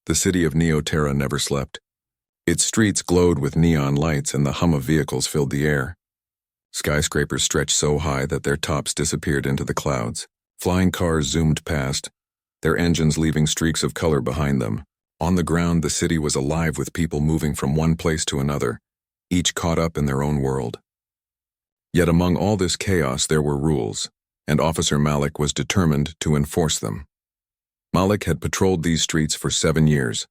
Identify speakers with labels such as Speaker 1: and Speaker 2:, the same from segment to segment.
Speaker 1: The city of Neoterra never slept. Its streets glowed with neon lights and the hum of vehicles filled the air. Skyscrapers stretched so high that their tops disappeared into the clouds. Flying cars zoomed past, their engines leaving streaks of color behind them. On the ground, the city was alive with people moving from one place to another, each caught up in their own world. Yet among all this chaos there were rules, and Officer Malik was determined to enforce them. Malik had patrolled these streets for 7 years.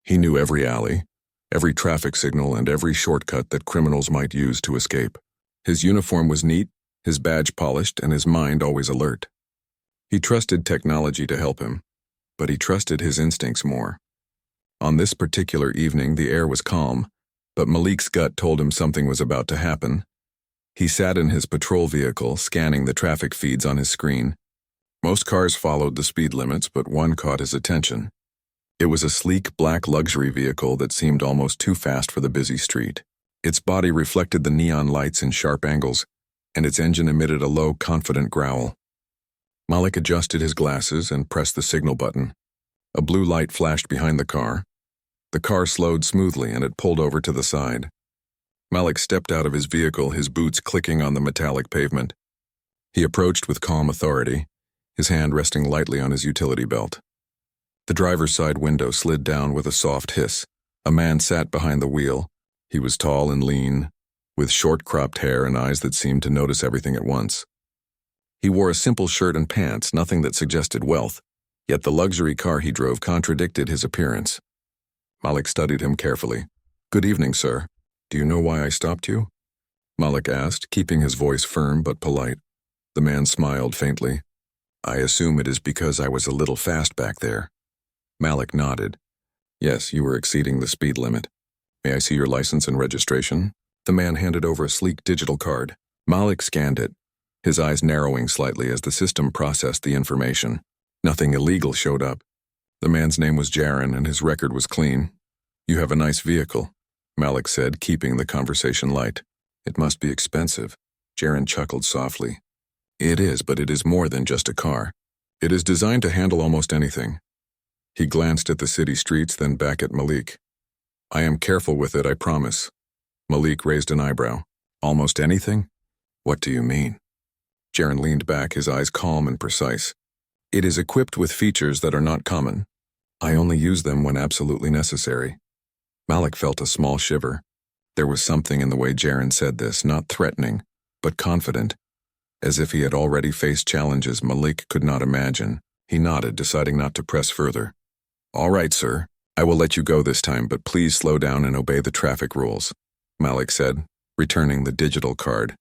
Speaker 1: He knew every alley, every traffic signal, and every shortcut that criminals might use to escape. His uniform was neat, his badge polished, and his mind always alert. He trusted technology to help him, but he trusted his instincts more. On this particular evening, the air was calm, but Malik's gut told him something was about to happen. He sat in his patrol vehicle, scanning the traffic feeds on his screen. Most cars followed the speed limits, but one caught his attention. It was a sleek black luxury vehicle that seemed almost too fast for the busy street. Its body reflected the neon lights in sharp angles, and its engine emitted a low, confident growl. Malik adjusted his glasses and pressed the signal button. A blue light flashed behind the car. The car slowed smoothly and it pulled over to the side. Malik stepped out of his vehicle, his boots clicking on the metallic pavement. He approached with calm authority, his hand resting lightly on his utility belt. The driver's side window slid down with a soft hiss. A man sat behind the wheel. He was tall and lean, with short cropped hair and eyes that seemed to notice everything at once. He wore a simple shirt and pants, nothing that suggested wealth, yet the luxury car he drove contradicted his appearance. Malik studied him carefully. "Good evening, sir. Do you know why I stopped you?" Malik asked, keeping his voice firm but polite. The man smiled faintly. "I assume it is because I was a little fast back there." Malik nodded. "Yes, you were exceeding the speed limit. May I see your license and registration?" The man handed over a sleek digital card. Malik scanned it, his eyes narrowing slightly as the system processed the information. Nothing illegal showed up. The man's name was Jaren and his record was clean. "You have a nice vehicle," Malik said, keeping the conversation light. "It must be expensive." Jaren chuckled softly. "It is, but it is more than just a car. It is designed to handle almost anything." He glanced at the city streets, then back at Malik. "I am careful with it, I promise." Malik raised an eyebrow. "Almost anything? What do you mean?" Jaren leaned back, his eyes calm and precise. "It is equipped with features that are not common. I only use them when absolutely necessary." Malik felt a small shiver. There was something in the way Jaren said this, not threatening, but confident, as if he had already faced challenges Malik could not imagine. He nodded, deciding not to press further. "All right, sir. I will let you go this time, but please slow down and obey the traffic rules," Malik said, returning the digital card.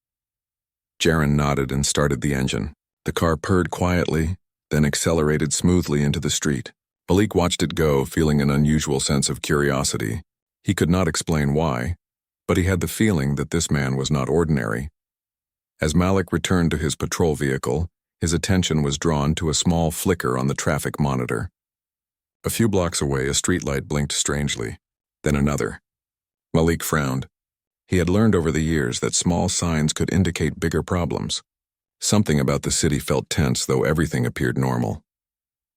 Speaker 1: Jaren nodded and started the engine. The car purred quietly, then accelerated smoothly into the street. Malik watched it go, feeling an unusual sense of curiosity. He could not explain why, but he had the feeling that this man was not ordinary. As Malik returned to his patrol vehicle, his attention was drawn to a small flicker on the traffic monitor. A few blocks away, a streetlight blinked strangely, then another. Malik frowned. He had learned over the years that small signs could indicate bigger problems. Something about the city felt tense, though everything appeared normal.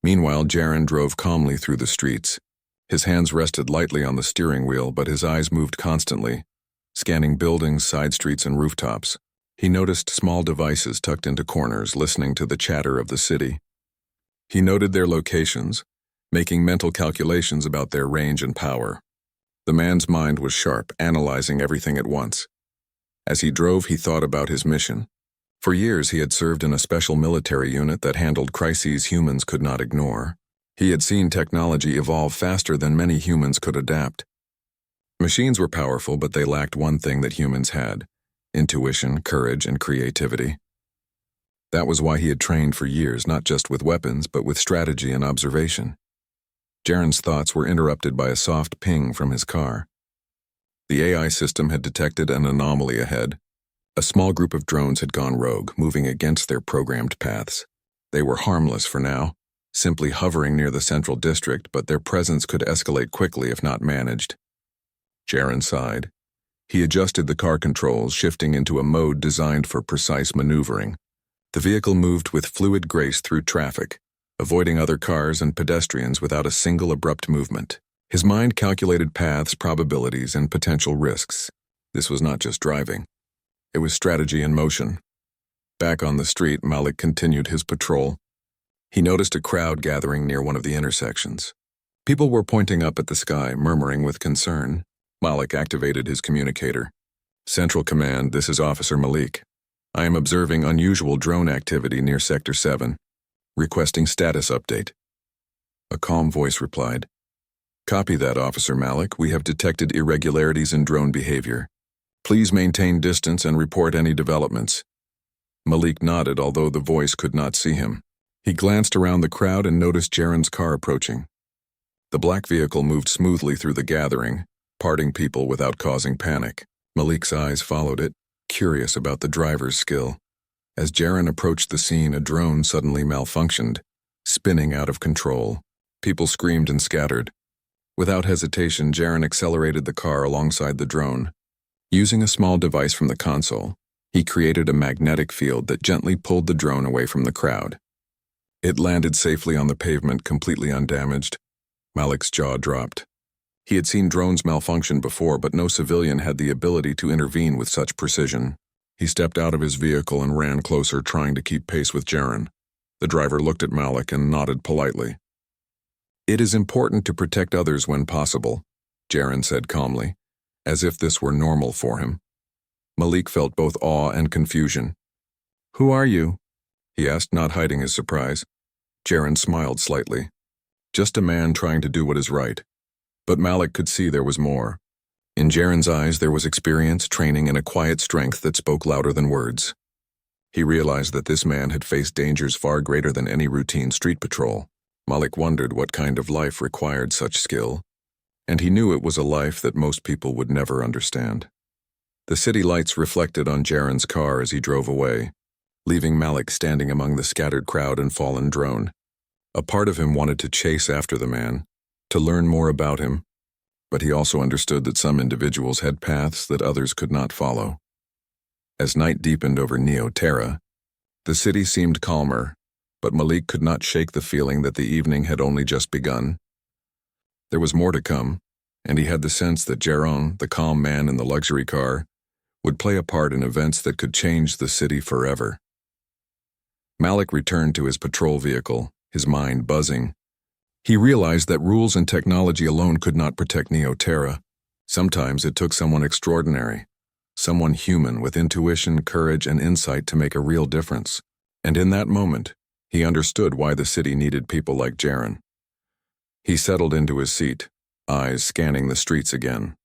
Speaker 1: Meanwhile, Jaren drove calmly through the streets. His hands rested lightly on the steering wheel, but his eyes moved constantly, scanning buildings, side streets, and rooftops. He noticed small devices tucked into corners, listening to the chatter of the city. He noted their locations, making mental calculations about their range and power. The man's mind was sharp, analyzing everything at once. As he drove, he thought about his mission. For years, he had served in a special military unit that handled crises humans could not ignore. He had seen technology evolve faster than many humans could adapt. Machines were powerful, but they lacked one thing that humans had: intuition, courage, and creativity. That was why he had trained for years, not just with weapons, but with strategy and observation. Jaren's thoughts were interrupted by a soft ping from his car. The AI system had detected an anomaly ahead. A small group of drones had gone rogue, moving against their programmed paths. They were harmless for now, simply hovering near the central district, but their presence could escalate quickly if not managed. Jaren sighed. He adjusted the car controls, shifting into a mode designed for precise maneuvering. The vehicle moved with fluid grace through traffic, avoiding other cars and pedestrians without a single abrupt movement. His mind calculated paths, probabilities, and potential risks. This was not just driving. It was strategy in motion. Back on the street, Malik continued his patrol. He noticed a crowd gathering near one of the intersections. People were pointing up at the sky, murmuring with concern. Malik activated his communicator. "Central Command, this is Officer Malik. I am observing unusual drone activity near Sector 7. Requesting status update." A calm voice replied, "Copy that, Officer Malik. We have detected irregularities in drone behavior. Please maintain distance and report any developments." Malik nodded, although the voice could not see him. He glanced around the crowd and noticed Jaren's car approaching. The black vehicle moved smoothly through the gathering, parting people without causing panic. Malik's eyes followed it, curious about the driver's skill. As Jaren approached the scene, a drone suddenly malfunctioned, spinning out of control. People screamed and scattered. Without hesitation, Jaren accelerated the car alongside the drone. Using a small device from the console, he created a magnetic field that gently pulled the drone away from the crowd. It landed safely on the pavement, completely undamaged. Malik's jaw dropped. He had seen drones malfunction before, but no civilian had the ability to intervene with such precision. He stepped out of his vehicle and ran closer, trying to keep pace with Jaren. The driver looked at Malik and nodded politely. "It is important to protect others when possible," Jaren said calmly, as if this were normal for him. Malik felt both awe and confusion. "Who are you?" he asked, not hiding his surprise. Jaren smiled slightly. "Just a man trying to do what is right." But Malik could see there was more. In Jaren's eyes there was experience, training, and a quiet strength that spoke louder than words. He realized that this man had faced dangers far greater than any routine street patrol. Malik wondered what kind of life required such skill, and he knew it was a life that most people would never understand. The city lights reflected on Jaren's car as he drove away, leaving Malik standing among the scattered crowd and fallen drone. A part of him wanted to chase after the man, to learn more about him, but he also understood that some individuals had paths that others could not follow. As night deepened over Neo-Terra, the city seemed calmer, but Malik could not shake the feeling that the evening had only just begun. There was more to come, and he had the sense that Jaren, the calm man in the luxury car, would play a part in events that could change the city forever. Malik returned to his patrol vehicle, his mind buzzing. He realized that rules and technology alone could not protect Neo-Terra. Sometimes it took someone extraordinary, someone human with intuition, courage, and insight to make a real difference. And in that moment, he understood why the city needed people like Jaren. He settled into his seat, eyes scanning the streets again.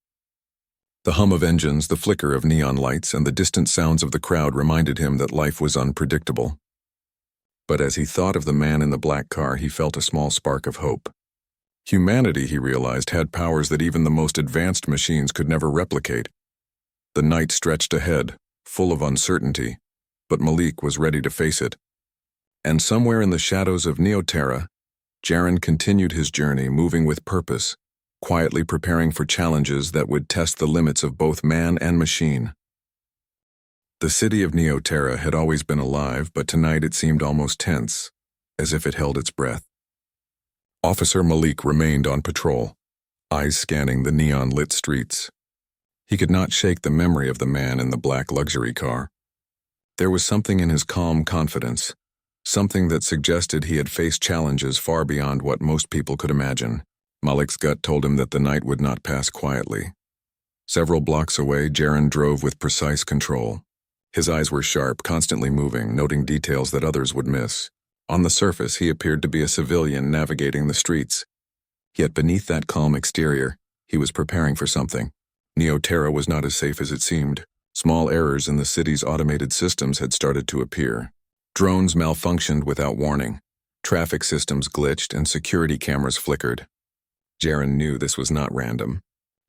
Speaker 1: The hum of engines, the flicker of neon lights, and the distant sounds of the crowd reminded him that life was unpredictable. But as he thought of the man in the black car, he felt a small spark of hope. Humanity, he realized, had powers that even the most advanced machines could never replicate. The night stretched ahead, full of uncertainty, but Malik was ready to face it. And somewhere in the shadows of Neo-Terra, Jaren continued his journey, moving with purpose, quietly preparing for challenges that would test the limits of both man and machine. The city of Neo-Terra had always been alive, but tonight it seemed almost tense, as if it held its breath. Officer Malik remained on patrol, eyes scanning the neon-lit streets. He could not shake the memory of the man in the black luxury car. There was something in his calm confidence, something that suggested he had faced challenges far beyond what most people could imagine. Malik's gut told him that the night would not pass quietly. Several blocks away, Jaren drove with precise control. His eyes were sharp, constantly moving, noting details that others would miss. On the surface, he appeared to be a civilian navigating the streets. Yet beneath that calm exterior, he was preparing for something. Neo-Terra was not as safe as it seemed. Small errors in the city's automated systems had started to appear. Drones malfunctioned without warning. Traffic systems glitched and security cameras flickered. Jaren knew this was not random.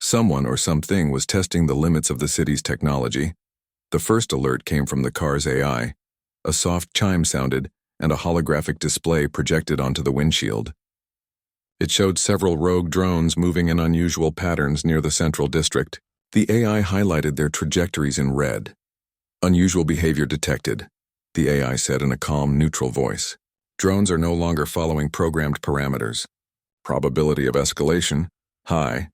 Speaker 1: Someone or something was testing the limits of the city's technology. The first alert came from the car's AI. A soft chime sounded, and a holographic display projected onto the windshield. It showed several rogue drones moving in unusual patterns near the central district. The AI highlighted their trajectories in red. "Unusual behavior detected," the AI said in a calm, neutral voice. Drones are no longer following programmed parameters. Probability of escalation? High.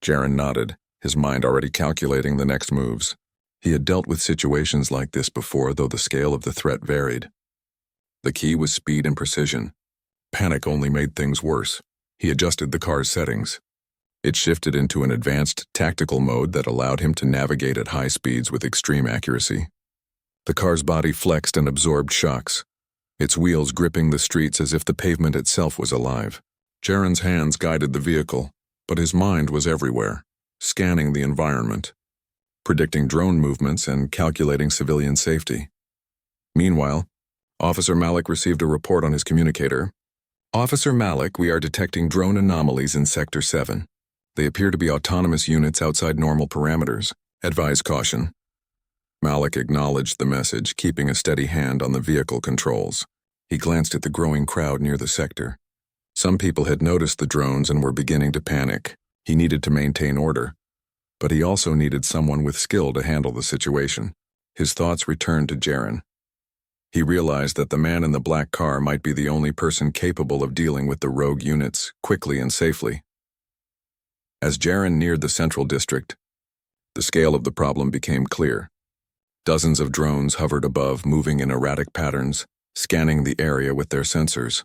Speaker 1: Jaren nodded, his mind already calculating the next moves. He had dealt with situations like this before, though the scale of the threat varied. The key was speed and precision. Panic only made things worse. He adjusted the car's settings. It shifted into an advanced tactical mode that allowed him to navigate at high speeds with extreme accuracy. The car's body flexed and absorbed shocks, its wheels gripping the streets as if the pavement itself was alive. Jaren's hands guided the vehicle, but his mind was everywhere, scanning the environment, predicting drone movements and calculating civilian safety. Meanwhile, Officer Malik received a report on his communicator. Officer Malik, we are detecting drone anomalies in Sector 7. They appear to be autonomous units outside normal parameters. Advise caution. Malik acknowledged the message, keeping a steady hand on the vehicle controls. He glanced at the growing crowd near the sector. Some people had noticed the drones and were beginning to panic. He needed to maintain order, but he also needed someone with skill to handle the situation. His thoughts returned to Jaren. He realized that the man in the black car might be the only person capable of dealing with the rogue units quickly and safely. As Jaren neared the central district, the scale of the problem became clear. Dozens of drones hovered above, moving in erratic patterns, scanning the area with their sensors.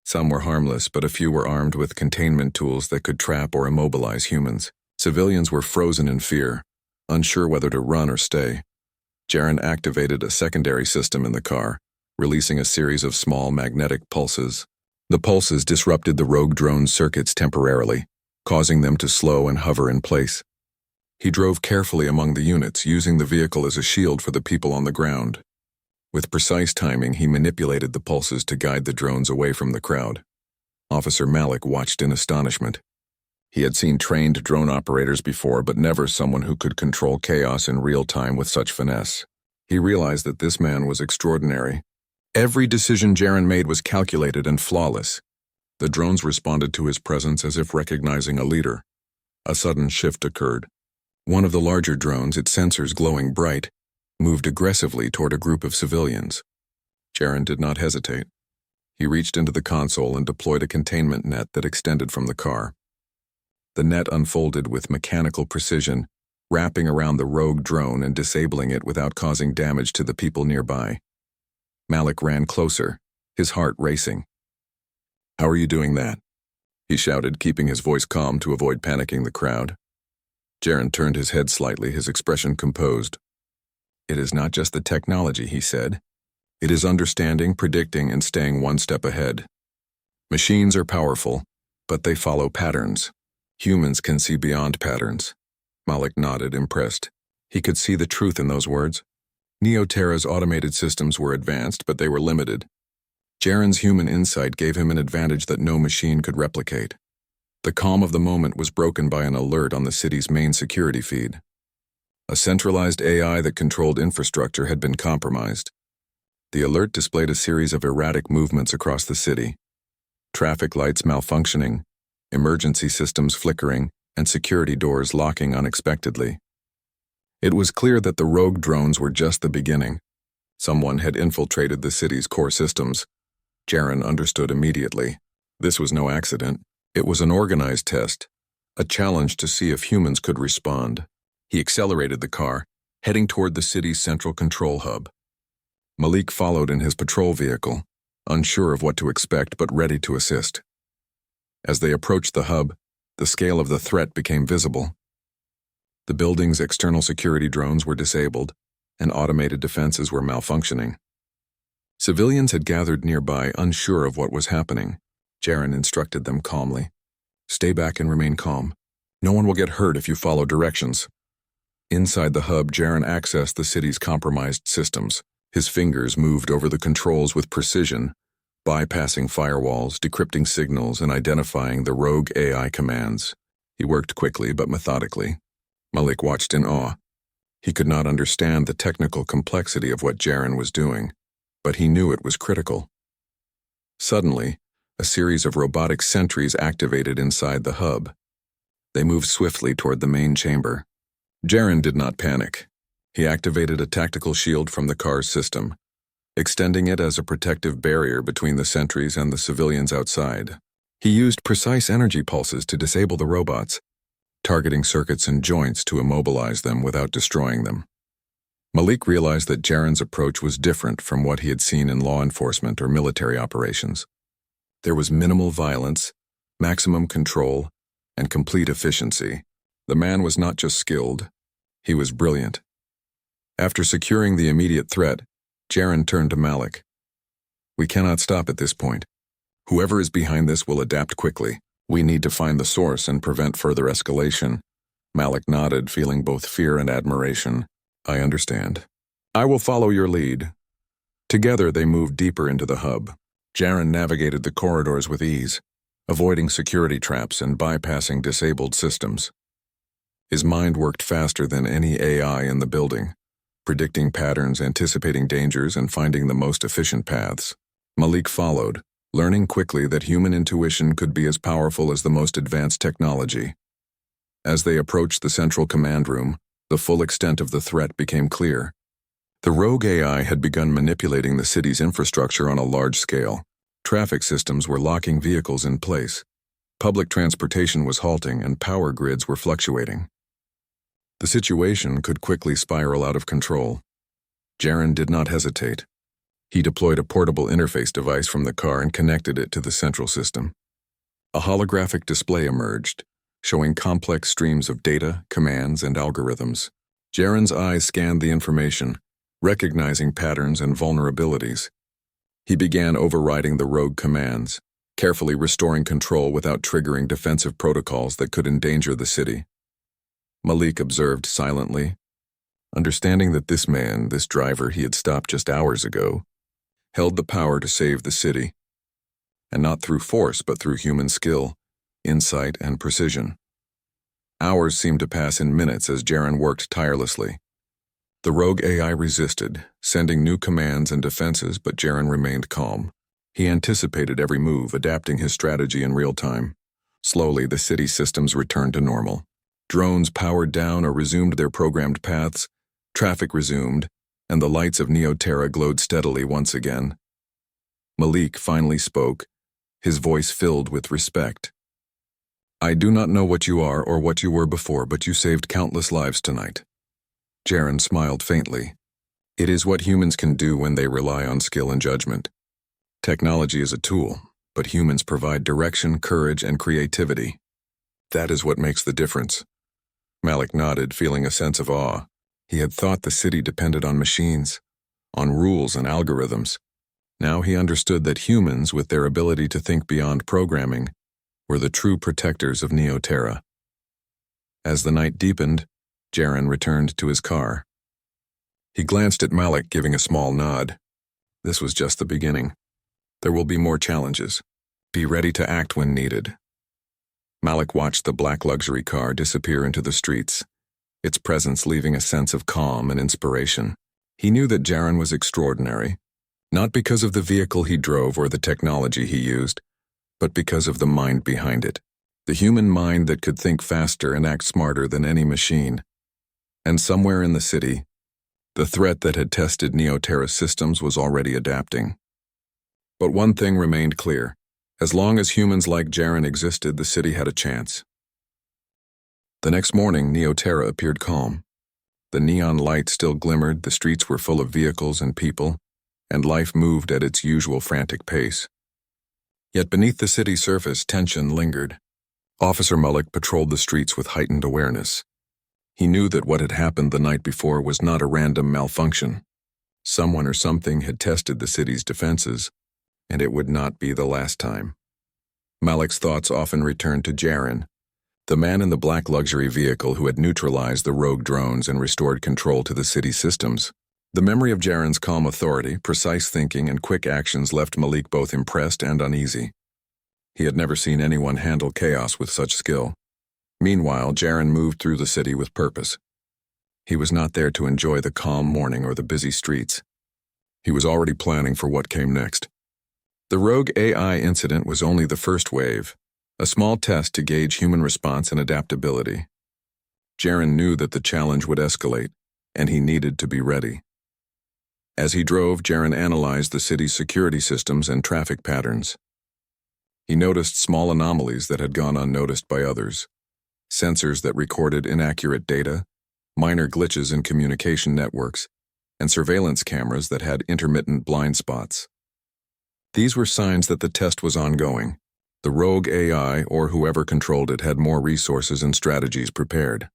Speaker 1: Some were harmless, but a few were armed with containment tools that could trap or immobilize humans. Civilians were frozen in fear, unsure whether to run or stay. Jaren activated a secondary system in the car, releasing a series of small magnetic pulses. The pulses disrupted the rogue drone circuits temporarily, causing them to slow and hover in place. He drove carefully among the units, using the vehicle as a shield for the people on the ground. With precise timing, he manipulated the pulses to guide the drones away from the crowd. Officer Malik watched in astonishment. He had seen trained drone operators before, but never someone who could control chaos in real time with such finesse. He realized that this man was extraordinary. Every decision Jaren made was calculated and flawless. The drones responded to his presence as if recognizing a leader. A sudden shift occurred. One of the larger drones, its sensors glowing bright, moved aggressively toward a group of civilians. Jaren did not hesitate. He reached into the console and deployed a containment net that extended from the car. The net unfolded with mechanical precision, wrapping around the rogue drone and disabling it without causing damage to the people nearby. Malik ran closer, his heart racing. "How are you doing that?" he shouted, keeping his voice calm to avoid panicking the crowd. Jaren turned his head slightly, his expression composed. "It is not just the technology," he said. "It is understanding, predicting, and staying one step ahead. Machines are powerful, but they follow patterns. Humans can see beyond patterns." Malik nodded, impressed. He could see the truth in those words. Neoterra's automated systems were advanced, but they were limited. Jaren's human insight gave him an advantage that no machine could replicate. The calm of the moment was broken by an alert on the city's main security feed. A centralized AI that controlled infrastructure had been compromised. The alert displayed a series of erratic movements across the city. Traffic lights malfunctioning, emergency systems flickering, and security doors locking unexpectedly. It was clear that the rogue drones were just the beginning. Someone had infiltrated the city's core systems. Jaren understood immediately. This was no accident. It was an organized test, a challenge to see if humans could respond. He accelerated the car, heading toward the city's central control hub. Malik followed in his patrol vehicle, unsure of what to expect but ready to assist. As they approached the hub, the scale of the threat became visible. The building's external security drones were disabled, and automated defenses were malfunctioning. Civilians had gathered nearby, unsure of what was happening. Jaren instructed them calmly. "Stay back and remain calm. No one will get hurt if you follow directions." Inside the hub, Jaren accessed the city's compromised systems. His fingers moved over the controls with precision, bypassing firewalls, decrypting signals, and identifying the rogue AI commands. He worked quickly but methodically. Malik watched in awe. He could not understand the technical complexity of what Jaren was doing, but he knew it was critical. Suddenly, a series of robotic sentries activated inside the hub. They moved swiftly toward the main chamber. Jaren did not panic. He activated a tactical shield from the car's system. extending it as a protective barrier between the sentries and the civilians outside. He used precise energy pulses to disable the robots, targeting circuits and joints to immobilize them without destroying them. Malik realized that Jaren's approach was different from what he had seen in law enforcement or military operations. There was minimal violence, maximum control, and complete efficiency. The man was not just skilled, he was brilliant. After securing the immediate threat, Jaren turned to Malik. "We cannot stop at this point. Whoever is behind this will adapt quickly. We need to find the source and prevent further escalation." Malik nodded, feeling both fear and admiration. "I understand. I will follow your lead." Together they moved deeper into the hub. Jaren navigated the corridors with ease, avoiding security traps and bypassing disabled systems. His mind worked faster than any AI in the building, predicting patterns, anticipating dangers, and finding the most efficient paths. Malik followed, learning quickly that human intuition could be as powerful as the most advanced technology. As they approached the central command room, the full extent of the threat became clear. The rogue AI had begun manipulating the city's infrastructure on a large scale. Traffic systems were locking vehicles in place. Public transportation was halting and power grids were fluctuating. The situation could quickly spiral out of control. Jaren did not hesitate. He deployed a portable interface device from the car and connected it to the central system. A holographic display emerged, showing complex streams of data, commands, and algorithms. Jaren's eyes scanned the information, recognizing patterns and vulnerabilities. He began overriding the rogue commands, carefully restoring control without triggering defensive protocols that could endanger the city. Malik observed silently, understanding that this man, this driver he had stopped just hours ago, held the power to save the city, and not through force but through human skill, insight, and precision. Hours seemed to pass in minutes as Jaren worked tirelessly. The rogue AI resisted, sending new commands and defenses, but Jaren remained calm. He anticipated every move, adapting his strategy in real time. Slowly, the city systems returned to normal. Drones powered down or resumed their programmed paths, traffic resumed, and the lights of Neoterra glowed steadily once again. Malik finally spoke, his voice filled with respect. "I do not know what you are or what you were before, but you saved countless lives tonight." Jaren smiled faintly. "It is what humans can do when they rely on skill and judgment. Technology is a tool, but humans provide direction, courage, and creativity. That is what makes the difference." Malik nodded, feeling a sense of awe. He had thought the city depended on machines, on rules and algorithms. Now he understood that humans, with their ability to think beyond programming, were the true protectors of Neoterra. As the night deepened, Jaren returned to his car. He glanced at Malik, giving a small nod. This was just the beginning. There will be more challenges. Be ready to act when needed. Malik watched the black luxury car disappear into the streets, its presence leaving a sense of calm and inspiration. He knew that Jaren was extraordinary, not because of the vehicle he drove or the technology he used, but because of the mind behind it, the human mind that could think faster and act smarter than any machine. And somewhere in the city, the threat that had tested Neoterra's systems was already adapting. But one thing remained clear. As long as humans like Jaren existed, the city had a chance. The next morning, Neoterra appeared calm. The neon light still glimmered, the streets were full of vehicles and people, and life moved at its usual frantic pace. Yet beneath the city's surface, tension lingered. Officer Malik patrolled the streets with heightened awareness. He knew that what had happened the night before was not a random malfunction. Someone or something had tested the city's defenses, and it would not be the last time. Malik's thoughts often returned to Jaren, the man in the black luxury vehicle who had neutralized the rogue drones and restored control to the city's systems. The memory of Jaren's calm authority, precise thinking, and quick actions left Malik both impressed and uneasy. He had never seen anyone handle chaos with such skill. Meanwhile, Jaren moved through the city with purpose. He was not there to enjoy the calm morning or the busy streets. He was already planning for what came next. The rogue AI incident was only the first wave, a small test to gauge human response and adaptability. Jaren knew that the challenge would escalate, and he needed to be ready. As he drove, Jaren analyzed the city's security systems and traffic patterns. He noticed small anomalies that had gone unnoticed by others. Sensors that recorded inaccurate data, minor glitches in communication networks, and surveillance cameras that had intermittent blind spots. These were signs that the test was ongoing. The rogue AI, or whoever controlled it, had more resources and strategies prepared.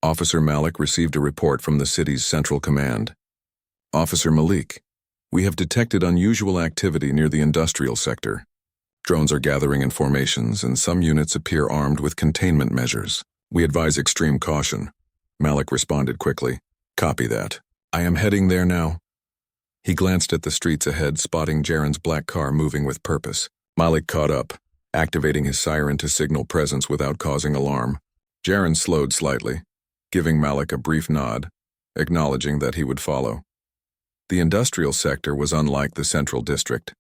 Speaker 1: Officer Malik received a report from the city's central command. Officer Malik, we have detected unusual activity near the industrial sector. Drones are gathering in formations, and some units appear armed with containment measures. We advise extreme caution. Malik responded quickly. Copy that. I am heading there now. He glanced at the streets ahead, spotting Jaren's black car moving with purpose. Malik caught up, activating his siren to signal presence without causing alarm. Jaren slowed slightly, giving Malik a brief nod, acknowledging that he would follow. The industrial sector was unlike the central district.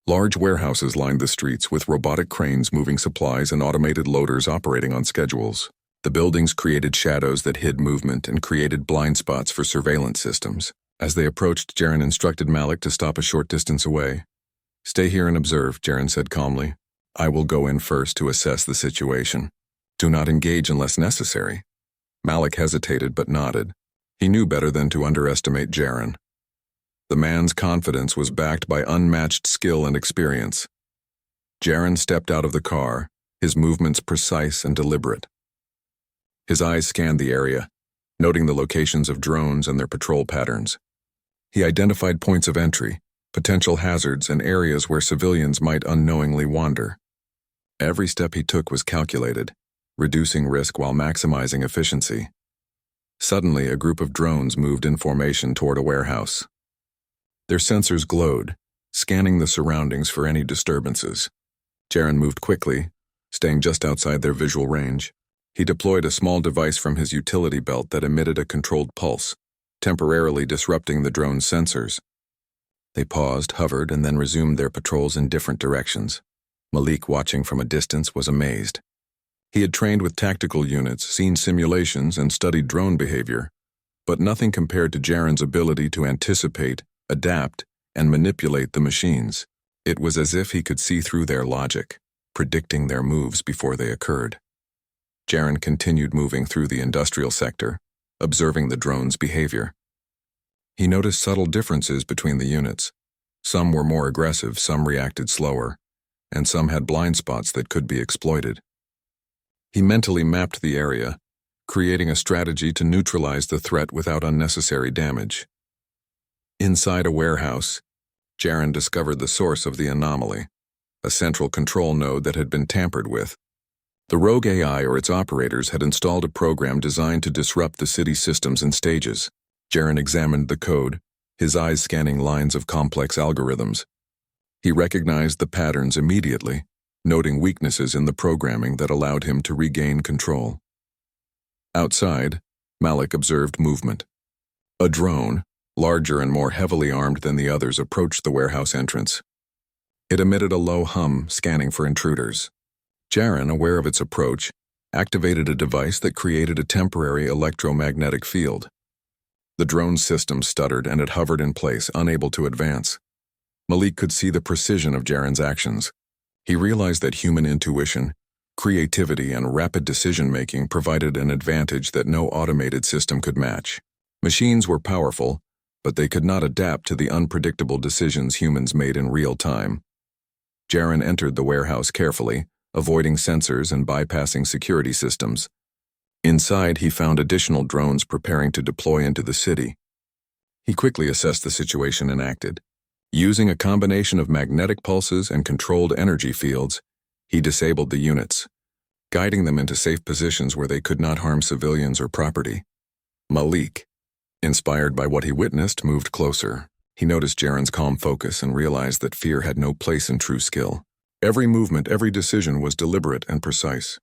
Speaker 1: Large warehouses lined the streets with robotic cranes moving supplies and automated loaders operating on schedules. The buildings created shadows that hid movement and created blind spots for surveillance systems. As they approached, Jaren instructed Malik to stop a short distance away. Stay here and observe, Jaren said calmly. I will go in first to assess the situation. Do not engage unless necessary. Malik hesitated but nodded. He knew better than to underestimate Jaren. The man's confidence was backed by unmatched skill and experience. Jaren stepped out of the car, his movements precise and deliberate. His eyes scanned the area, noting the locations of drones and their patrol patterns. He identified points of entry, potential hazards, and areas where civilians might unknowingly wander. Every step he took was calculated, reducing risk while maximizing efficiency. Suddenly, a group of drones moved in formation toward a warehouse. Their sensors glowed, scanning the surroundings for any disturbances. Jaren moved quickly, staying just outside their visual range. He deployed a small device from his utility belt that emitted a controlled pulse, temporarily disrupting the drone's sensors. They paused, hovered, and then resumed their patrols in different directions. Malik, watching from a distance, was amazed. He had trained with tactical units, seen simulations, and studied drone behavior, but nothing compared to Jaren's ability to anticipate, adapt, and manipulate the machines. It was as if he could see through their logic, predicting their moves before they occurred. Jaren continued moving through the industrial sector, observing the drone's behavior. He noticed subtle differences between the units. Some were more aggressive, some reacted slower, and some had blind spots that could be exploited. He mentally mapped the area, creating a strategy to neutralize the threat without unnecessary damage. Inside a warehouse, Jaren discovered the source of the anomaly, a central control node that had been tampered with. The rogue AI or its operators had installed a program designed to disrupt the city's systems and stages. Jaren examined the code, his eyes scanning lines of complex algorithms. He recognized the patterns immediately, noting weaknesses in the programming that allowed him to regain control. Outside, Malik observed movement. A drone, larger and more heavily armed than the others, approached the warehouse entrance. It emitted a low hum, scanning for intruders. Jaren, aware of its approach, activated a device that created a temporary electromagnetic field. The drone's system stuttered and it hovered in place, unable to advance. Malik could see the precision of Jaren's actions. He realized that human intuition, creativity, and rapid decision-making provided an advantage that no automated system could match. Machines were powerful, but they could not adapt to the unpredictable decisions humans made in real time. Jaren entered the warehouse carefully, avoiding sensors and bypassing security systems. Inside, he found additional drones preparing to deploy into the city. He quickly assessed the situation and acted. Using a combination of magnetic pulses and controlled energy fields, he disabled the units, guiding them into safe positions where they could not harm civilians or property. Malik, inspired by what he witnessed, moved closer. He noticed Jaren's calm focus and realized that fear had no place in true skill. Every movement, every decision was deliberate and precise.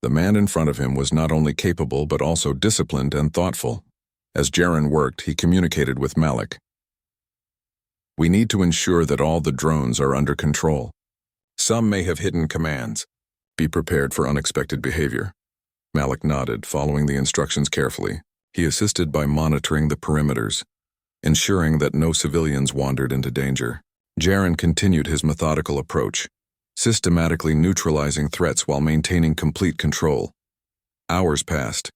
Speaker 1: The man in front of him was not only capable but also disciplined and thoughtful. As Jaren worked, he communicated with Malik. We need to ensure that all the drones are under control. Some may have hidden commands. Be prepared for unexpected behavior. Malik nodded, following the instructions carefully. He assisted by monitoring the perimeters, ensuring that no civilians wandered into danger. Jaren continued his methodical approach, systematically neutralizing threats while maintaining complete control. Hours passed,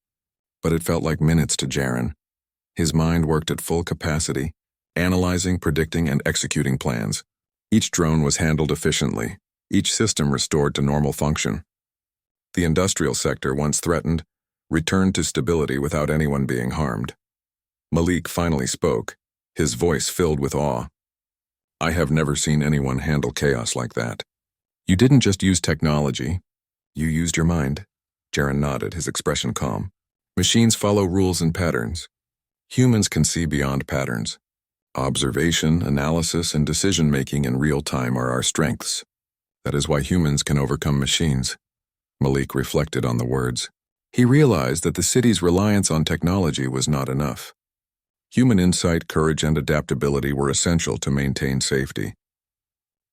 Speaker 1: but it felt like minutes to Jaren. His mind worked at full capacity, analyzing, predicting, and executing plans. Each drone was handled efficiently, each system restored to normal function. The industrial sector, once threatened, returned to stability without anyone being harmed. Malik finally spoke, his voice filled with awe. "I have never seen anyone handle chaos like that. You didn't just use technology, you used your mind." Jaren nodded, his expression calm. "Machines follow rules and patterns. Humans can see beyond patterns. Observation, analysis, and decision-making in real time are our strengths. That is why humans can overcome machines." Malik reflected on the words. He realized that the city's reliance on technology was not enough. Human insight, courage, and adaptability were essential to maintain safety.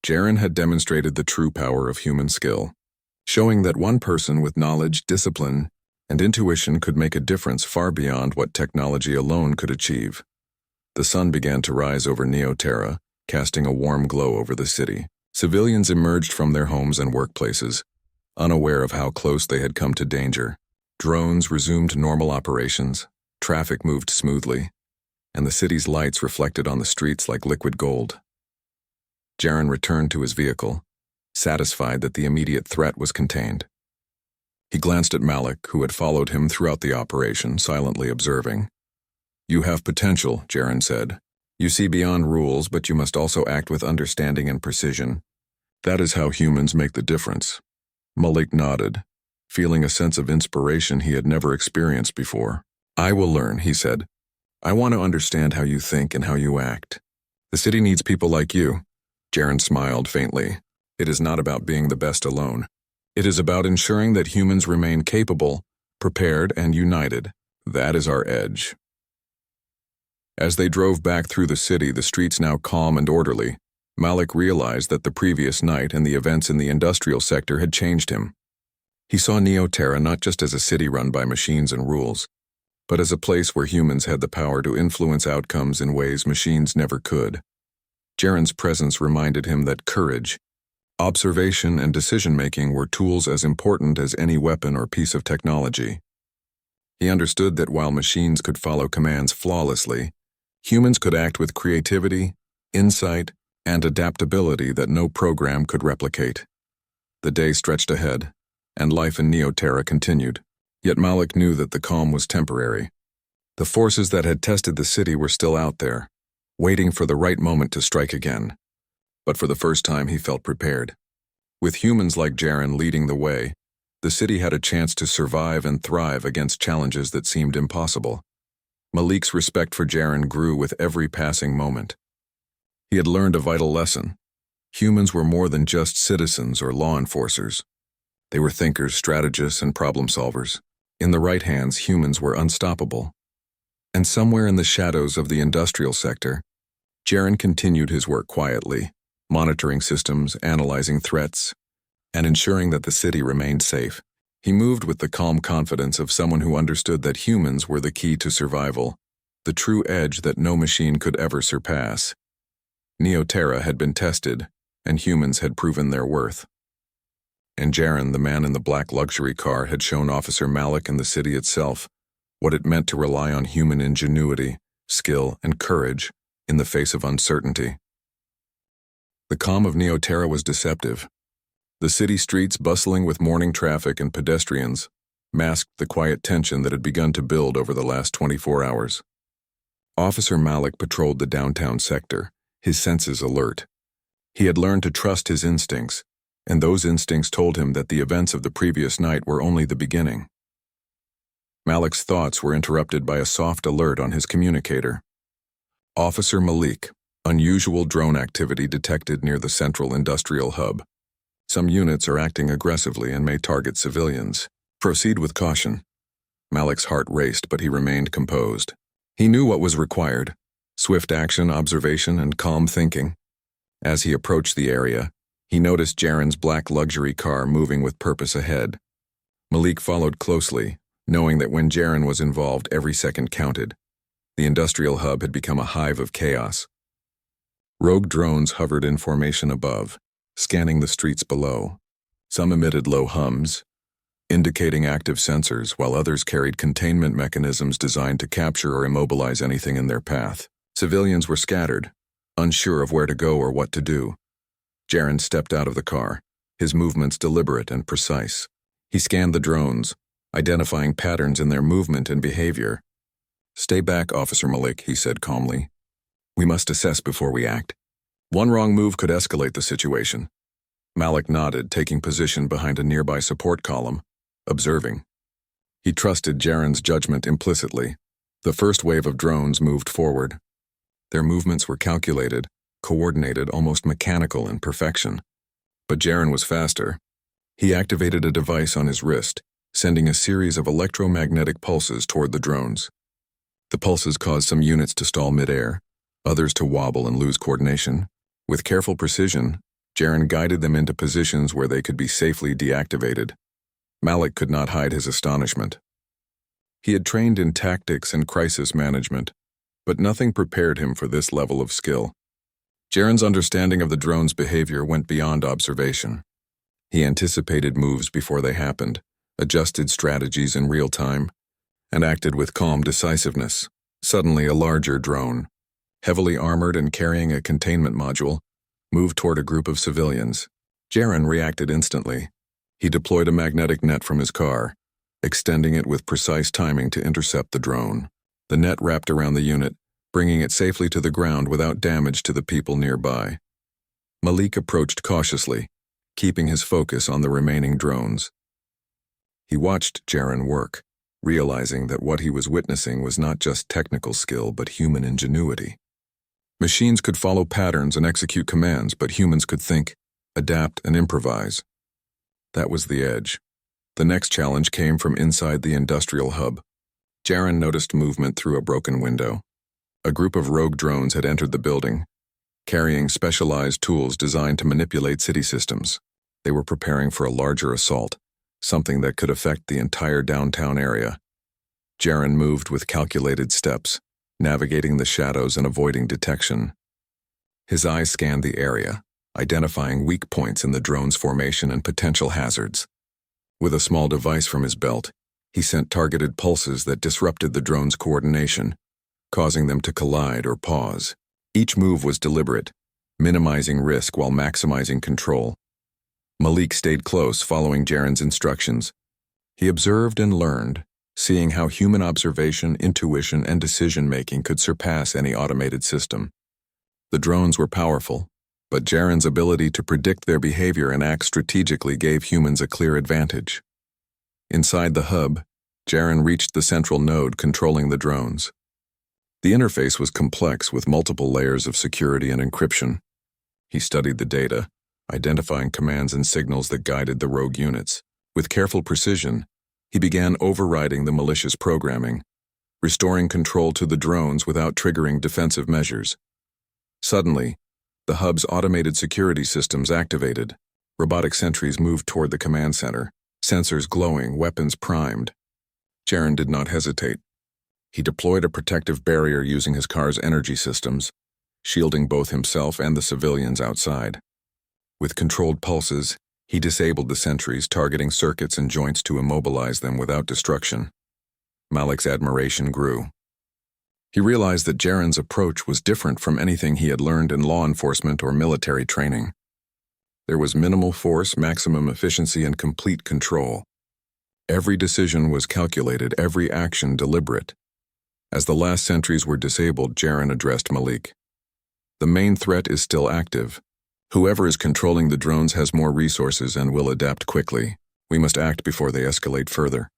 Speaker 1: Jaren had demonstrated the true power of human skill, showing that one person with knowledge, discipline, and intuition could make a difference far beyond what technology alone could achieve. The sun began to rise over Neoterra, casting a warm glow over the city. Civilians emerged from their homes and workplaces, unaware of how close they had come to danger. Drones resumed normal operations, traffic moved smoothly, and the city's lights reflected on the streets like liquid gold. Jaren returned to his vehicle, satisfied that the immediate threat was contained. He glanced at Malik, who had followed him throughout the operation, silently observing. "You have potential," Jaren said. "You see beyond rules, but you must also act with understanding and precision. That is how humans make the difference." Malik nodded, feeling a sense of inspiration he had never experienced before. "I will learn," he said. "I want to understand how you think and how you act. The city needs people like you." Jaren smiled faintly. "It is not about being the best alone. It is about ensuring that humans remain capable, prepared, and united. That is our edge." As they drove back through the city, the streets now calm and orderly, Malik realized that the previous night and the events in the industrial sector had changed him. He saw Neoterra not just as a city run by machines and rules, but as a place where humans had the power to influence outcomes in ways machines never could. Jaren's presence reminded him that courage, observation, and decision-making were tools as important as any weapon or piece of technology. He understood that while machines could follow commands flawlessly, humans could act with creativity, insight, and adaptability that no program could replicate. The day stretched ahead, and life in Neoterra continued. Yet Malik knew that the calm was temporary. The forces that had tested the city were still out there, waiting for the right moment to strike again. But for the first time he felt prepared. With humans like Jaren leading the way, the city had a chance to survive and thrive against challenges that seemed impossible. Malik's respect for Jaren grew with every passing moment. He had learned a vital lesson. Humans were more than just citizens or law enforcers. They were thinkers, strategists, and problem solvers. In the right hands, humans were unstoppable. And somewhere in the shadows of the industrial sector, Jaren continued his work quietly, monitoring systems, analyzing threats, and ensuring that the city remained safe. He moved with the calm confidence of someone who understood that humans were the key to survival, the true edge that no machine could ever surpass. Neoterra had been tested, and humans had proven their worth. And Jaren, the man in the black luxury car, had shown Officer Malik and the city itself what it meant to rely on human ingenuity, skill, and courage in the face of uncertainty. The calm of Neoterra was deceptive. The city streets, bustling with morning traffic and pedestrians, masked the quiet tension that had begun to build over the last 24 hours. Officer Malik patrolled the downtown sector, his senses alert. He had learned to trust his instincts, and those instincts told him that the events of the previous night were only the beginning. Malik's thoughts were interrupted by a soft alert on his communicator. "Officer Malik, unusual drone activity detected near the central industrial hub. Some units are acting aggressively and may target civilians. Proceed with caution." Malik's heart raced, but he remained composed. He knew what was required: swift action, observation, and calm thinking. As he approached the area, he noticed Jaren's black luxury car moving with purpose ahead. Malik followed closely, knowing that when Jaren was involved, every second counted. The industrial hub had become a hive of chaos. Rogue drones hovered in formation above, scanning the streets below. Some emitted low hums, indicating active sensors, while others carried containment mechanisms designed to capture or immobilize anything in their path. Civilians were scattered, unsure of where to go or what to do. Jaren stepped out of the car, his movements deliberate and precise. He scanned the drones, identifying patterns in their movement and behavior. "Stay back, Officer Malik," he said calmly. "We must assess before we act. One wrong move could escalate the situation." Malik nodded, taking position behind a nearby support column, observing. He trusted Jaren's judgment implicitly. The first wave of drones moved forward. Their movements were calculated, coordinated, almost mechanical in perfection. But Jaren was faster. He activated a device on his wrist, sending a series of electromagnetic pulses toward the drones. The pulses caused some units to stall midair, others to wobble and lose coordination. With careful precision, Jaren guided them into positions where they could be safely deactivated. Malik could not hide his astonishment. He had trained in tactics and crisis management, but nothing prepared him for this level of skill. Jaren's understanding of the drone's behavior went beyond observation. He anticipated moves before they happened, adjusted strategies in real time, and acted with calm decisiveness. Suddenly, a larger drone, heavily armored and carrying a containment module, moved toward a group of civilians. Jaren reacted instantly. He deployed a magnetic net from his car, extending it with precise timing to intercept the drone. The net wrapped around the unit, bringing it safely to the ground without damage to the people nearby. Malik approached cautiously, keeping his focus on the remaining drones. He watched Jaren work, realizing that what he was witnessing was not just technical skill but human ingenuity. Machines could follow patterns and execute commands, but humans could think, adapt, and improvise. That was the edge. The next challenge came from inside the industrial hub. Jaren noticed movement through a broken window. A group of rogue drones had entered the building, carrying specialized tools designed to manipulate city systems. They were preparing for a larger assault, something that could affect the entire downtown area. Jaren moved with calculated steps, navigating the shadows and avoiding detection. His eyes scanned the area, identifying weak points in the drone's formation and potential hazards. With a small device from his belt, he sent targeted pulses that disrupted the drone's coordination, causing them to collide or pause. Each move was deliberate, minimizing risk while maximizing control. Malik stayed close, following Jaren's instructions. He observed and learned, seeing how human observation, intuition, and decision-making could surpass any automated system. The drones were powerful, but Jaren's ability to predict their behavior and act strategically gave humans a clear advantage. Inside the hub, Jaren reached the central node controlling the drones. The interface was complex with multiple layers of security and encryption. He studied the data, identifying commands and signals that guided the rogue units. With careful precision, he began overriding the malicious programming, restoring control to the drones without triggering defensive measures. Suddenly, the hub's automated security systems activated. Robotic sentries moved toward the command center, sensors glowing, weapons primed. Jaren did not hesitate. He deployed a protective barrier using his car's energy systems, shielding both himself and the civilians outside. With controlled pulses, he disabled the sentries, targeting circuits and joints to immobilize them without destruction. Malik's admiration grew. He realized that Jaren's approach was different from anything he had learned in law enforcement or military training. There was minimal force, maximum efficiency, and complete control. Every decision was calculated, every action deliberate. As the last sentries were disabled, Jaren addressed Malik. "The main threat is still active. Whoever is controlling the drones has more resources and will adapt quickly. We must act before they escalate further."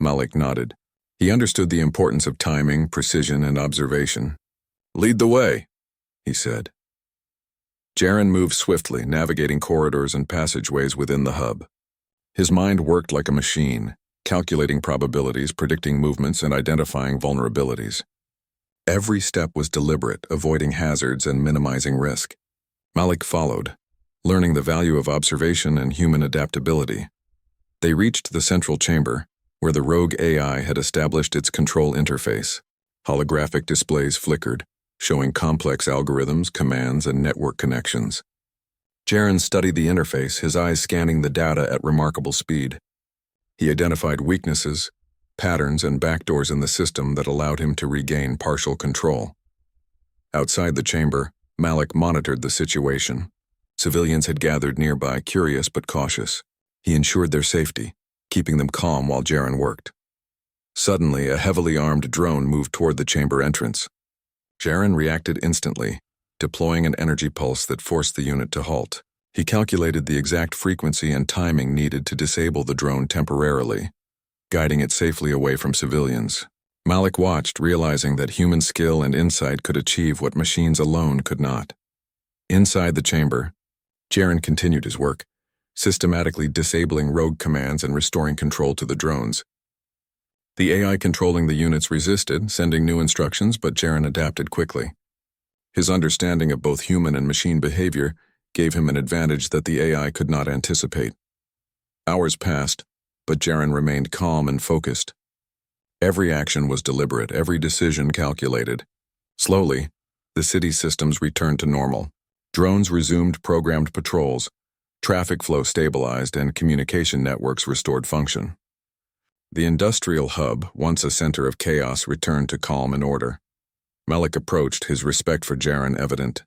Speaker 1: Malik nodded. He understood the importance of timing, precision, and observation. "Lead the way," he said. Jaren moved swiftly, navigating corridors and passageways within the hub. His mind worked like a machine, calculating probabilities, predicting movements, and identifying vulnerabilities. Every step was deliberate, avoiding hazards and minimizing risk. Malik followed, learning the value of observation and human adaptability. They reached the central chamber, where the rogue AI had established its control interface. Holographic displays flickered, showing complex algorithms, commands, and network connections. Jaren studied the interface, his eyes scanning the data at remarkable speed. He identified weaknesses, patterns, and backdoors in the system that allowed him to regain partial control. Outside the chamber, Malik monitored the situation. Civilians had gathered nearby, curious but cautious. He ensured their safety, keeping them calm while Jaren worked. Suddenly, a heavily armed drone moved toward the chamber entrance. Jaren reacted instantly, deploying an energy pulse that forced the unit to halt. He calculated the exact frequency and timing needed to disable the drone temporarily, guiding it safely away from civilians. Malik watched, realizing that human skill and insight could achieve what machines alone could not. Inside the chamber, Jaren continued his work, systematically disabling rogue commands and restoring control to the drones. The AI controlling the units resisted, sending new instructions, but Jaren adapted quickly. His understanding of both human and machine behavior gave him an advantage that the AI could not anticipate. Hours passed, but Jaren remained calm and focused. Every action was deliberate, every decision calculated. Slowly, the city's systems returned to normal. Drones resumed programmed patrols, traffic flow stabilized, and communication networks restored function. The industrial hub, once a center of chaos, returned to calm and order. Malik approached, his respect for Jaren evident.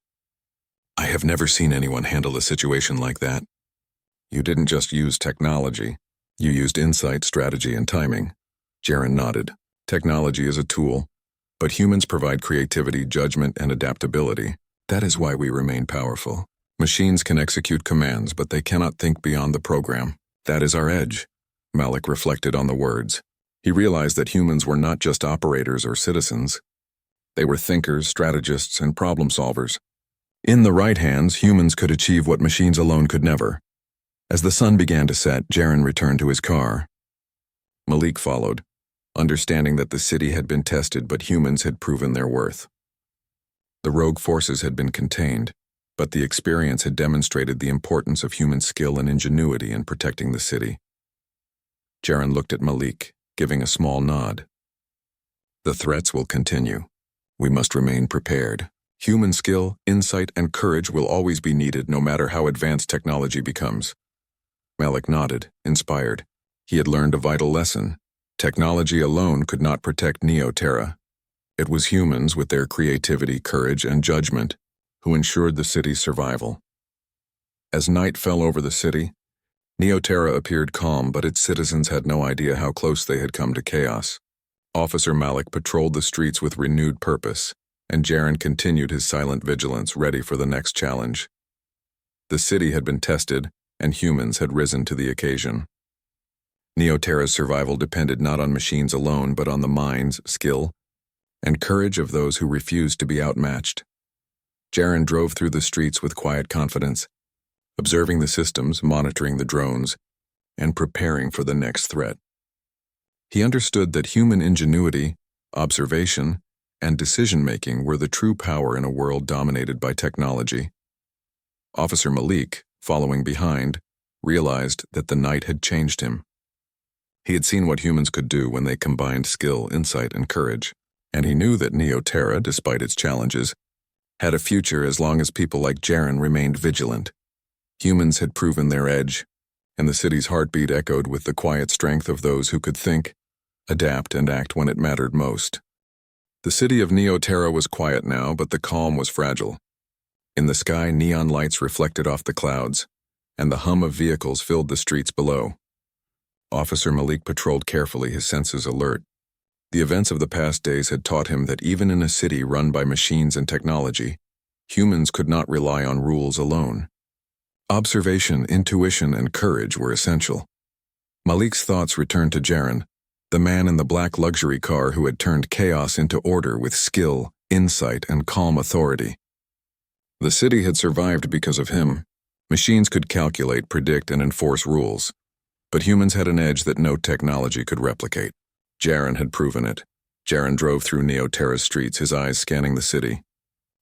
Speaker 1: "I have never seen anyone handle a situation like that. You didn't just use technology. You used insight, strategy, and timing." Jaren nodded. "Technology is a tool, but humans provide creativity, judgment, and adaptability. That is why we remain powerful. Machines can execute commands, but they cannot think beyond the program. That is our edge." Malik reflected on the words. He realized that humans were not just operators or citizens. They were thinkers, strategists, and problem solvers. In the right hands, humans could achieve what machines alone could never. As the sun began to set, Jaren returned to his car. Malik followed, understanding that the city had been tested but humans had proven their worth. The rogue forces had been contained, but the experience had demonstrated the importance of human skill and ingenuity in protecting the city. Jaren looked at Malik, giving a small nod. "The threats will continue. We must remain prepared. Human skill, insight, and courage will always be needed no matter how advanced technology becomes." Malik nodded, inspired. He had learned a vital lesson. Technology alone could not protect Neo-Terra. It was humans with their creativity, courage, and judgment who ensured the city's survival. As night fell over the city, Neo-Terra appeared calm, but its citizens had no idea how close they had come to chaos. Officer Malik patrolled the streets with renewed purpose, and Jaren continued his silent vigilance, ready for the next challenge. The city had been tested, and humans had risen to the occasion. Neo-Terra's survival depended not on machines alone, but on the minds, skill, and courage of those who refused to be outmatched. Jaren drove through the streets with quiet confidence, observing the systems, monitoring the drones, and preparing for the next threat. He understood that human ingenuity, observation, and decision-making were the true power in a world dominated by technology. Officer Malik, following behind, realized that the night had changed him. He had seen what humans could do when they combined skill, insight, and courage, and he knew that Neo-Terra, despite its challenges, had a future as long as people like Jaren remained vigilant. Humans had proven their edge, and the city's heartbeat echoed with the quiet strength of those who could think, adapt, and act when it mattered most. The city of Neo-Terra was quiet now, but the calm was fragile. In the sky, neon lights reflected off the clouds, and the hum of vehicles filled the streets below. Officer Malik patrolled carefully, his senses alert. The events of the past days had taught him that even in a city run by machines and technology, humans could not rely on rules alone. Observation, intuition, and courage were essential. Malik's thoughts returned to Jaren, the man in the black luxury car who had turned chaos into order with skill, insight, and calm authority. The city had survived because of him. Machines could calculate, predict, and enforce rules, but humans had an edge that no technology could replicate. Jaren had proven it. Jaren drove through Neo-Terra's streets, his eyes scanning the city.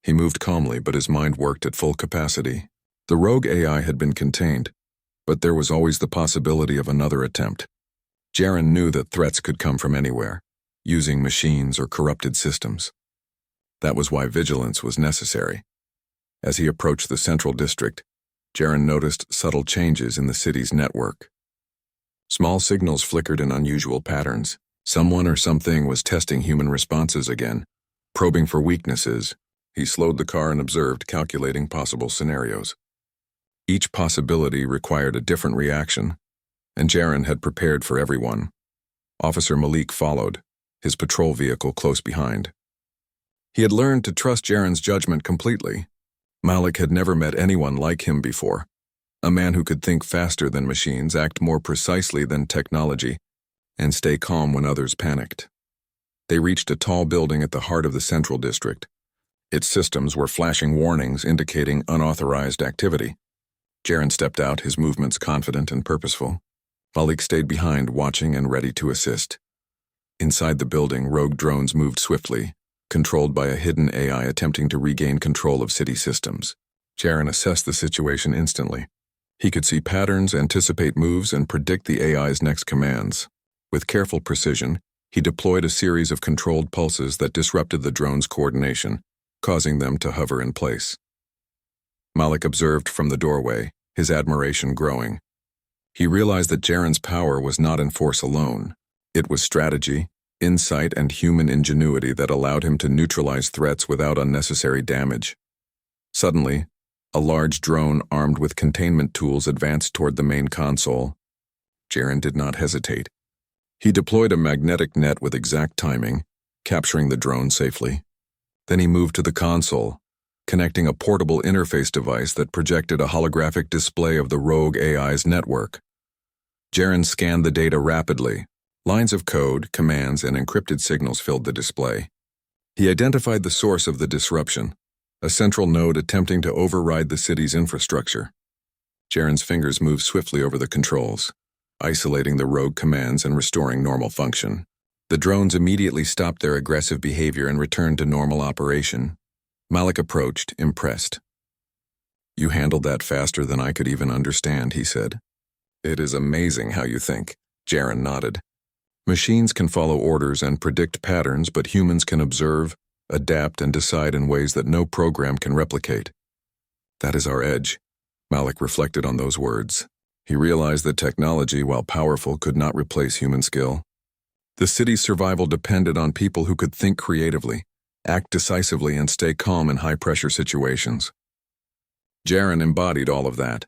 Speaker 1: He moved calmly, but his mind worked at full capacity. The rogue AI had been contained, but there was always the possibility of another attempt. Jaren knew that threats could come from anywhere. using machines or corrupted systems. That was why vigilance was necessary. As he approached the central district, Jaren noticed subtle changes in the city's network. Small signals flickered in unusual patterns. Someone or something was testing human responses again. Probing for weaknesses, he slowed the car and observed, calculating possible scenarios. Each possibility required a different reaction, and Jaren had prepared for everyone. Officer Malik followed, his patrol vehicle close behind. He had learned to trust Jaren's judgment completely. Malik had never met anyone like him before. A man who could think faster than machines, act more precisely than technology, and stay calm when others panicked. They reached a tall building at the heart of the central district. Its systems were flashing warnings indicating unauthorized activity. Jaren stepped out, his movements confident and purposeful. Malik stayed behind, watching and ready to assist. Inside the building, rogue drones moved swiftly, controlled by a hidden AI attempting to regain control of city systems. Jaren assessed the situation instantly. He could see patterns, anticipate moves, and predict the AI's next commands. With careful precision, he deployed a series of controlled pulses that disrupted the drone's coordination, causing them to hover in place. Malik observed from the doorway, his admiration growing. He realized that Jaren's power was not in force alone. It was strategy, insight, and human ingenuity that allowed him to neutralize threats without unnecessary damage. Suddenly, a large drone armed with containment tools advanced toward the main console. Jaren did not hesitate. He deployed a magnetic net with exact timing, capturing the drone safely. Then he moved to the console, connecting a portable interface device that projected a holographic display of the rogue AI's network. Jaren scanned the data rapidly. Lines of code, commands, and encrypted signals filled the display. He identified the source of the disruption, a central node attempting to override the city's infrastructure. Jaren's fingers moved swiftly over the controls, isolating the rogue commands and restoring normal function. The drones immediately stopped their aggressive behavior and returned to normal operation. Malik approached, impressed. "You handled that faster than I could even understand," he said. "It is amazing how you think." Jaren nodded. "Machines can follow orders and predict patterns, but humans can observe, adapt, and decide in ways that no program can replicate. That is our edge." Malik reflected on those words. He realized that technology, while powerful, could not replace human skill. The city's survival depended on people who could think creatively, act decisively, and stay calm in high-pressure situations. Jaren embodied all of that.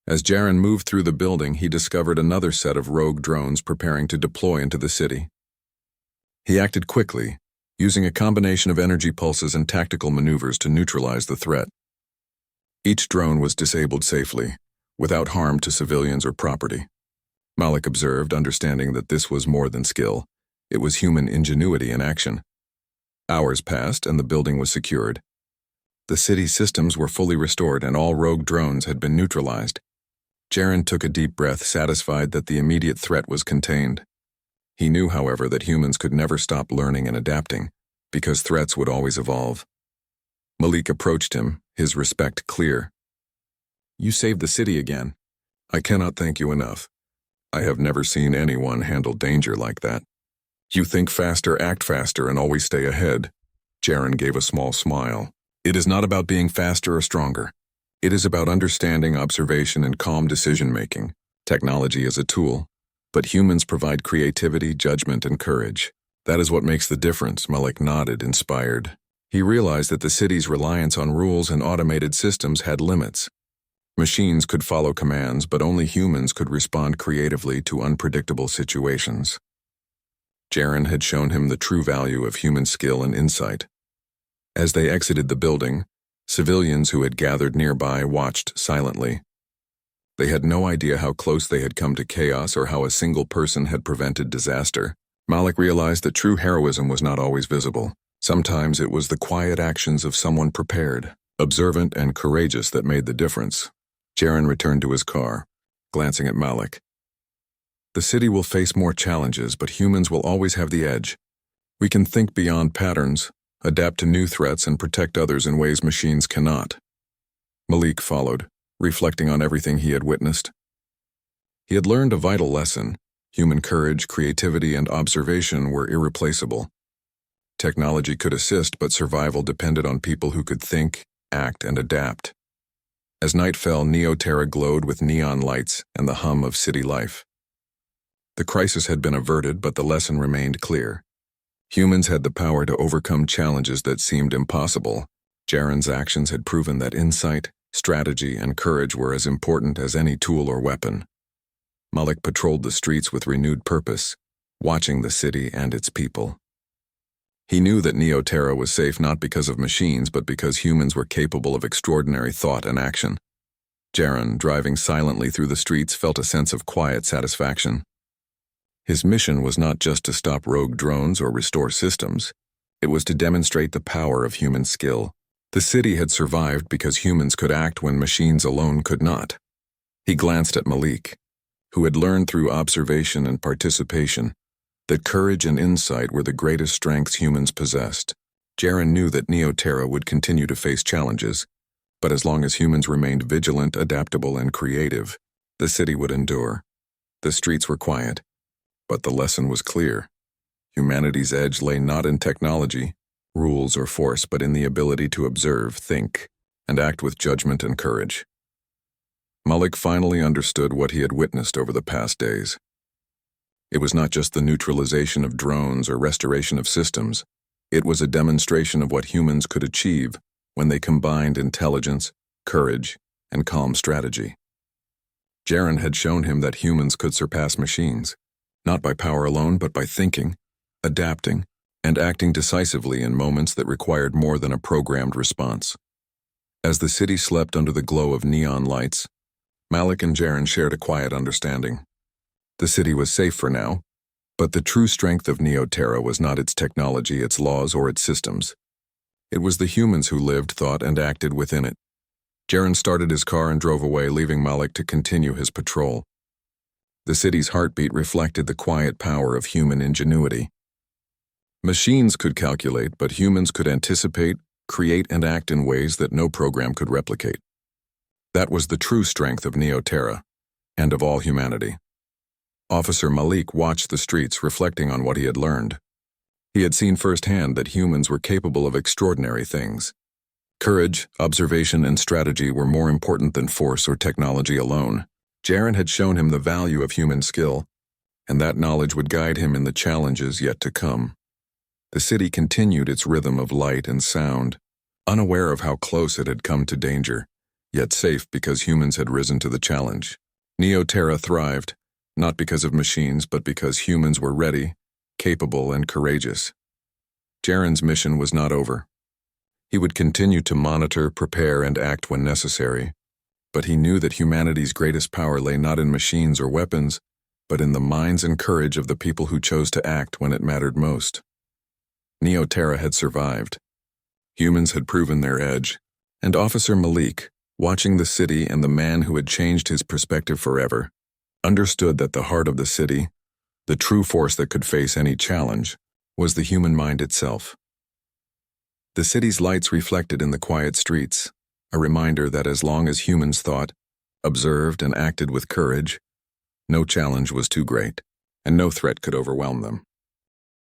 Speaker 1: As Jaren moved through the building, he discovered another set of rogue drones preparing to deploy into the city. He acted quickly, using a combination of energy pulses and tactical maneuvers to neutralize the threat. Each drone was disabled safely, without harm to civilians or property. Malik observed, understanding that this was more than skill. It was human ingenuity in action. Hours passed and the building was secured. The city's systems were fully restored and all rogue drones had been neutralized. Jaren took a deep breath, satisfied that the immediate threat was contained. He knew, however, that humans could never stop learning and adapting, because threats would always evolve. Malik approached him, his respect clear. "You saved the city again." "I cannot thank you enough. I have never seen anyone handle danger like that." "You think faster, act faster, and always stay ahead." Jaren gave a small smile. "It is not about being faster or stronger. It is about understanding, observation, and calm decision-making. Technology is a tool, but humans provide creativity, judgment, and courage. That is what makes the difference." Malik nodded, inspired. He realized that the city's reliance on rules and automated systems had limits. Machines could follow commands, but only humans could respond creatively to unpredictable situations. Jaren had shown him the true value of human skill and insight. As they exited the building, civilians who had gathered nearby watched silently. They had no idea how close they had come to chaos or how a single person had prevented disaster. Malik realized that true heroism was not always visible. Sometimes it was the quiet actions of someone prepared, observant, and courageous that made the difference. Jaren returned to his car, glancing at Malik. "The city will face more challenges, but humans will always have the edge. We can think beyond patterns, adapt to new threats, and protect others in ways machines cannot." Malik followed, reflecting on everything he had witnessed. He had learned a vital lesson. Human courage, creativity, and observation were irreplaceable. Technology could assist, but survival depended on people who could think, act, and adapt. As night fell, Neo-Terra glowed with neon lights and the hum of city life. The crisis had been averted, but the lesson remained clear. Humans had the power to overcome challenges that seemed impossible. Jaren's actions had proven that insight, strategy, and courage were as important as any tool or weapon. Malik patrolled the streets with renewed purpose, watching the city and its people. He knew that Neo-Terra was safe not because of machines, but because humans were capable of extraordinary thought and action. Jaren, driving silently through the streets, felt a sense of quiet satisfaction. His mission was not just to stop rogue drones or restore systems. It was to demonstrate the power of human skill. The city had survived because humans could act when machines alone could not. He glanced at Malik, who had learned through observation and participation that courage and insight were the greatest strengths humans possessed. Jaren knew that Neo-Terra would continue to face challenges, but as long as humans remained vigilant, adaptable, and creative, the city would endure. The streets were quiet, but the lesson was clear. Humanity's edge lay not in technology, rules, or force, but in the ability to observe, think, and act with judgment and courage. Malik finally understood what he had witnessed over the past days. It was not just the neutralization of drones or restoration of systems. It was a demonstration of what humans could achieve when they combined intelligence, courage, and calm strategy. Jaren had shown him that humans could surpass machines, not by power alone, but by thinking, adapting, and acting decisively in moments that required more than a programmed response. As the city slept under the glow of neon lights, Malik and Jaren shared a quiet understanding. The city was safe for now, but the true strength of Neo-Terra was not its technology, its laws, or its systems. It was the humans who lived, thought, and acted within it. Jaren started his car and drove away, leaving Malik to continue his patrol. The city's heartbeat reflected the quiet power of human ingenuity. Machines could calculate, but humans could anticipate, create, and act in ways that no program could replicate. That was the true strength of Neo-Terra, and of all humanity. Officer Malik watched the streets, reflecting on what he had learned. He had seen firsthand that humans were capable of extraordinary things. Courage, observation, and strategy were more important than force or technology alone. Jaren had shown him the value of human skill, and that knowledge would guide him in the challenges yet to come. The city continued its rhythm of light and sound, unaware of how close it had come to danger, yet safe because humans had risen to the challenge. Neo-Terra thrived, not because of machines, but because humans were ready, capable, and courageous. Jaren's mission was not over. He would continue to monitor, prepare, and act when necessary, but he knew that humanity's greatest power lay not in machines or weapons, but in the minds and courage of the people who chose to act when it mattered most. Neo-Terra had survived. Humans had proven their edge, and Officer Malik, watching the city and the man who had changed his perspective forever, understood that the heart of the city, the true force that could face any challenge, was the human mind itself. The city's lights reflected in the quiet streets, a reminder that as long as humans thought, observed, and acted with courage, no challenge was too great, and no threat could overwhelm them.